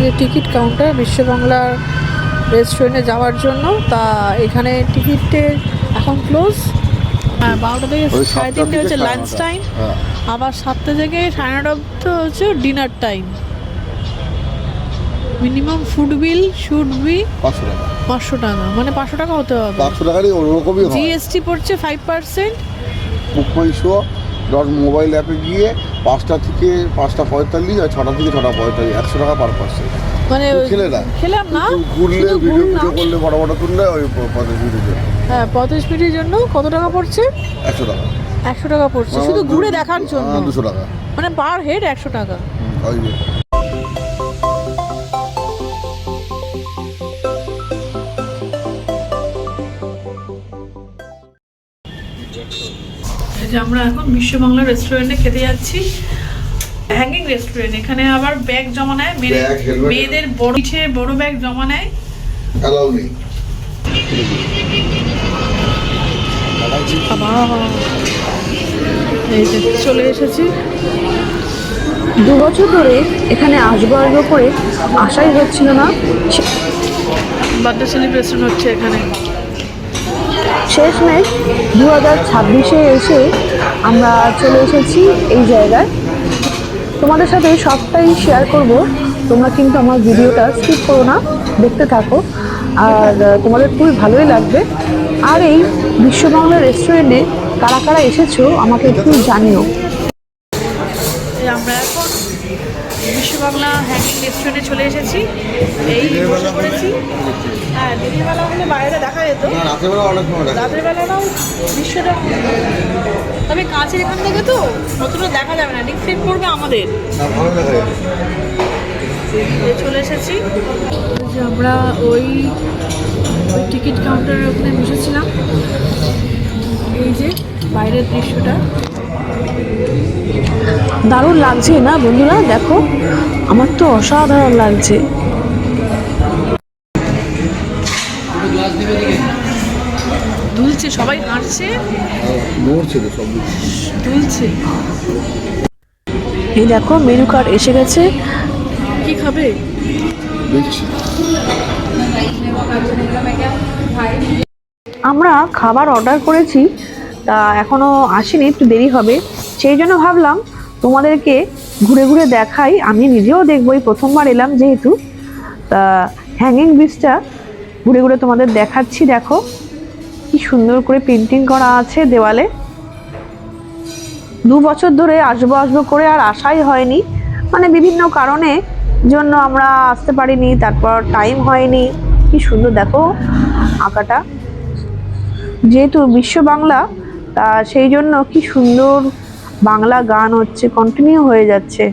যে ticket counter বিশ্ব বাংলার রেস্টুরেন্টে যাওয়ার জন্য। তা এখানে টিকিটের এখন ক্লোজ। আর 12টা থেকে 3:30 হচ্ছে লাঞ্চ টাইম, আবার 7টা থেকে 9:30 অব্দি হচ্ছে dinner time. Minimum food bill should be 500 টাকা, মানে 500 টাকা হতে হবে। 500 টাকারই ওরকমই হয়। জিএসটি পড়ছে 5%। বুক মাই শো ডট মোবাইল অ্যাপে গিয়ে 5টা থেকে 5:45 আর 6টা থেকে 6:45, 100 টাকা পার পার্সন। মানে খেলাম না, ঘুরলে ভিডিও করলে ফটো তুললে ওই 35 মিনিটের জন্য। হ্যাঁ, 35 মিনিটের জন্য কত টাকা পড়ছে? 100 টাকা। 100 টাকা পড়ছে শুধু ঘুরে দেখার জন্য। 200 টাকা, মানে পার হেড 100 টাকা। ওই যে আমরা এখন বিশ্ব বাংলা রেস্টুরেন্টে খেতে যাচ্ছি, হ্যাঙ্গিং রেস্টুরেন্ট। এখানে আবার ব্যাগ জমা নেয়, মেয়েদের বড় পিঠে বড় ব্যাগ জমা নেয়, অ্যালাউ নেই। এই যে চলে এসেছি। 2 বছর ধরে এখানে আসবো করে আশাই হচ্ছিল না। বার্থডে সেলিব্রেশন হচ্ছে এখানে। শেষমেশ 2026-এ এসে আমরা চলে এসেছি এই জায়গায়। তোমাদের সাথে সবটাই শেয়ার করব, তোমরা কিন্তু আমার ভিডিওটা স্কিপ করো না, দেখতে থাকো, আর তোমাদের খুবই ভালোই লাগবে। আর এই বিশ্ব বাংলা রেস্টুরেন্টে কারা কারা এসেছো আমাকে একটু জানিও। আমরা এখন বিশ্ব বাংলা হ্যাঙ্গিং রেস্টুরেন্টে চলে এসেছি, এই বসে পড়েছি। হ্যাঁ, দিনের বেলা হলে বাইরে দেখা যেত, রাতের বেলাটাও বিশ্বটা, তবে কাছের এখান থেকে তো অতটা দেখা যাবে না, রিফ্লেক্ট করবে আমাদের। চলে এসেছি যে আমরা ওই টিকিট কাউন্টারের ওখানে বসেছিলাম। এই যে বাইরের দৃশ্যটা দারুণ লাগছে না বন্ধুরা? দেখো, আমার তো অসাধারণ লাগছে। দুলছে, সবাই হাঁটছে, দুলছে। এই দেখো মেনু কার্ড এসে গেছে। কি খাবে? আমরা খাবার অর্ডার করেছি, তা এখনো আসেনি, একটু দেরি হবে। সেই জন্য ভাবলাম তোমাদেরকে ঘুরে ঘুরে দেখাই, আমি নিজেও দেখবো, এই প্রথমবার এলাম যেহেতু। তা হ্যাঙ্গিং ব্রিজটা ঘুরে ঘুরে তোমাদের দেখাচ্ছি। দেখো কি সুন্দর করে পেন্টিং করা আছে দেওয়ালে। 2 বছর ধরে আসবো করে আর আসাই হয়নি, মানে বিভিন্ন কারণে জন্য আমরা আসতে পারিনি, তারপর টাইম হয়নি। কি সুন্দর দেখো আঁকাটা, যেহেতু বিশ্ব বাংলা তা সেই জন্য কি সুন্দর বাংলা গান হচ্ছে, কন্টিনিউ হয়ে যাচ্ছে।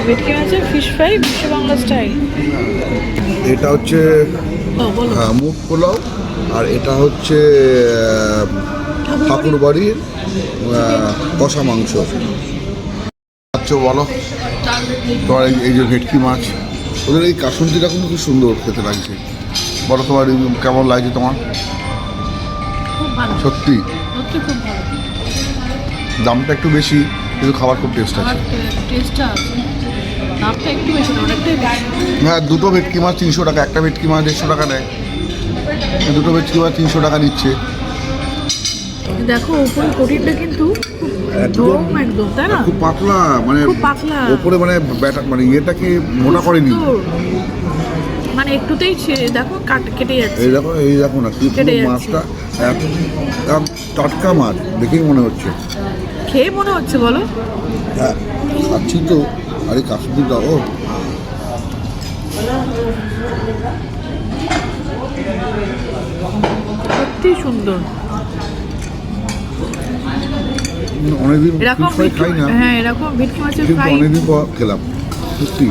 ভেটকি মাছের ফিশ ফ্রাই বিশ্ব বাংলা স্টাইল। এটা হচ্ছে বলো। মুগ পোলাও, আর এটা হচ্ছে ঠাকুর বাড়ির কষা মাংস। আচ্ছা বলো তোমার এই যে ভেটকি মাছ, ওদের এই কাসুন্দিটা কিন্তু খুব সুন্দর খেতে লাগছে। বলো তোমার কেমন লাগছে তোমার? খুব ভালো, সত্যি সত্যি খুব ভালো। দামটা একটু বেশি, কিন্তু খাবার খুব টেস্ট আছে। টেস্টটা আছে, দামটা একটু বেশি না, অনেকটাই বেশি। হ্যাঁ, দুটো ভেটকি মাছ 300 টাকা, একটা ভেটকি মাছ 150 টাকা নেয়, দুটো ভেটকি মাছ 300 টাকা নিচ্ছে। দেখো উপরে কোটিটা কিন্তু একদম একদম, তাই না? খুব পাতলা, মানে খুব পাতলা। ওপরে মানে ব্যাটার মানে ইয়েটাকে মোটা করেনি। সুন্দর। মানে একটুতেই দেখো কেটে যাচ্ছে। এই দেখো না কি কেটে পুরো যাচ্ছে। মাছটা একদম টাটকা মাছ দেখেই মনে হচ্ছে। খেয়ে মনে হচ্ছে বলো। হ্যাঁ খাচ্ছি তো, আরে কাশ্মীরটা ও সত্যি সুন্দর। অনেকদিন এরকম ফ্রাই খাই না, হ্যাঁ এরকম ভেটকি মাছের কিন্তু ফ্রাই অনেকদিন পর খেলাম সত্যি।